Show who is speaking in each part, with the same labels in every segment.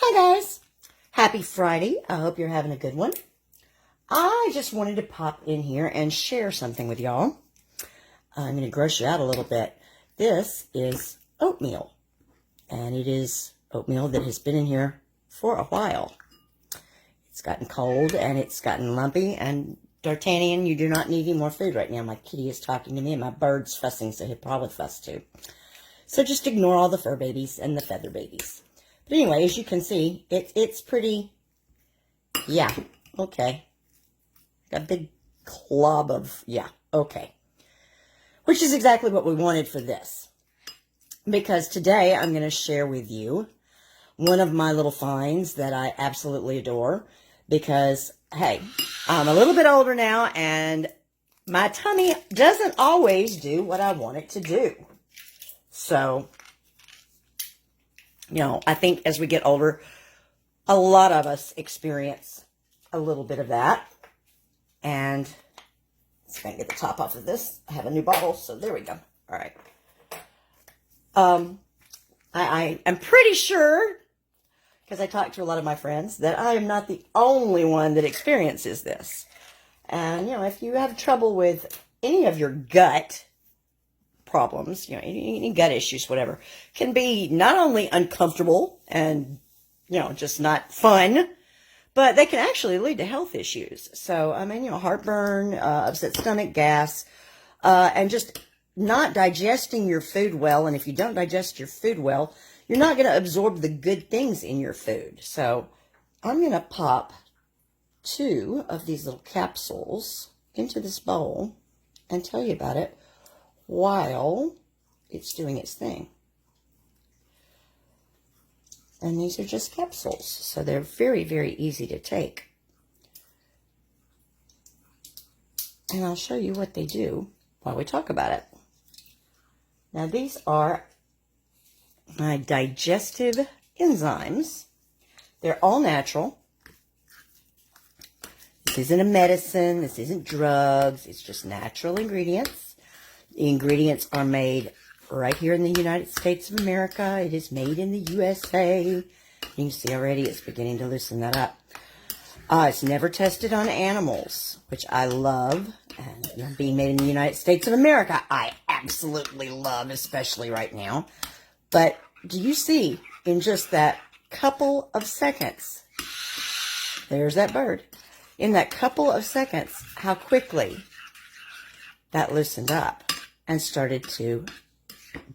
Speaker 1: Hi guys, happy Friday. I hope you're having a good one. I just wanted to pop in here and share something with y'all. I'm going to gross you out a little bit. This is oatmeal, and it is oatmeal that has been in here for a while. It's gotten cold and it's gotten lumpy, and D'Artagnan, you do not need any more food right now. My kitty is talking to me and my bird's fussing, so he'll probably fuss too. So just ignore all the fur babies and the feather babies. But anyway, as you can see, it's pretty, yeah, okay. Got a big glob of, yeah, okay. Which is exactly what we wanted for this. Because today I'm going to share with you one of my little finds that I absolutely adore. Because, hey, I'm a little bit older now and my tummy doesn't always do what I want it to do. So, you know, I think as we get older, a lot of us experience a little bit of that. And let's try and get the top off of this. I have a new bottle, so there we go. All right. I am pretty sure, because I talked to a lot of my friends, that I am not the only one that experiences this. And, you know, if you have trouble with any of your gut problems, you know, any gut issues, whatever, can be not only uncomfortable and, you know, just not fun, but they can actually lead to health issues. So, I mean, you know, heartburn, upset stomach, gas, and just not digesting your food well. And if you don't digest your food well, you're not going to absorb the good things in your food. So I'm going to pop 2 of these little capsules into this bowl and tell you about it while it's doing its thing. And these are just capsules, so they're very, very easy to take. And I'll show you what they do while we talk about it. Now, these are my digestive enzymes. They're all natural. This isn't a medicine. This isn't drugs. It's just natural ingredients. The ingredients are made right here in the United States of America. It is made in the USA. You can see already it's beginning to loosen that up. It's never tested on animals, which I love. And you know, being made in the United States of America, I absolutely love, especially right now. But do you see in just that couple of seconds, there's that bird, in that couple of seconds, how quickly that loosened up and started to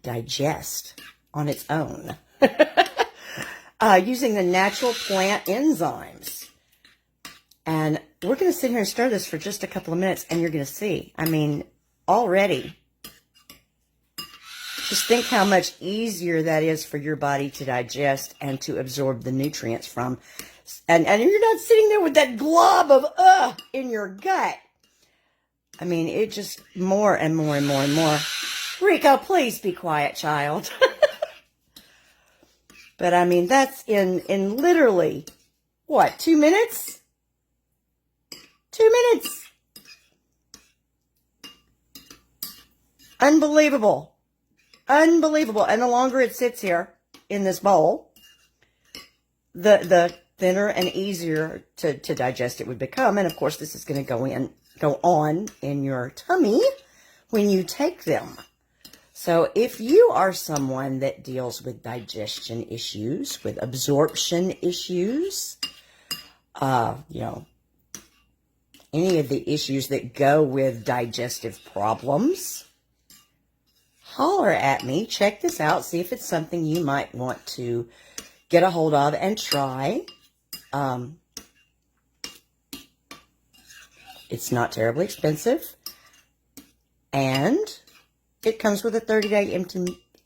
Speaker 1: digest on its own using the natural plant enzymes. And we're going to sit here and stir this for just a couple of minutes, and you're going to see, I mean, already, just think how much easier that is for your body to digest and to absorb the nutrients from. And you're not sitting there with that glob of in your gut. I mean, it just more and more and more and more. Rico, please be quiet, child. But I mean, that's in literally, what, 2 minutes? 2 minutes. Unbelievable. Unbelievable. And the longer it sits here in this bowl, the thinner and easier to digest it would become. And of course, this is going to go on in your tummy when you take them. So if you are someone that deals with digestion issues, with absorption issues, you know, any of the issues that go with digestive problems, holler at me. Check this out. See if it's something you might want to get a hold of and try. It's not terribly expensive. And it comes with a 30-day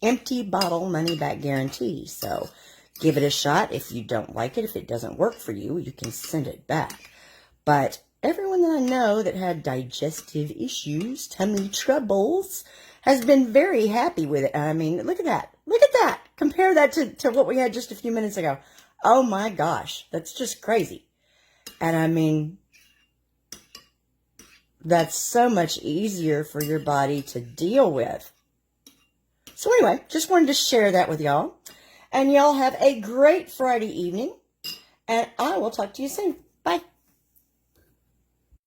Speaker 1: empty bottle money-back guarantee. So give it a shot. If you don't like it, if it doesn't work for you, you can send it back. But everyone that I know that had digestive issues, tummy troubles, has been very happy with it. I mean, look at that. Look at that. Compare that to what we had just a few minutes ago. Oh my gosh, that's just crazy. And I mean, that's so much easier for your body to deal with. So anyway, just wanted to share that with y'all. And y'all have a great Friday evening. And I will talk to you soon. Bye.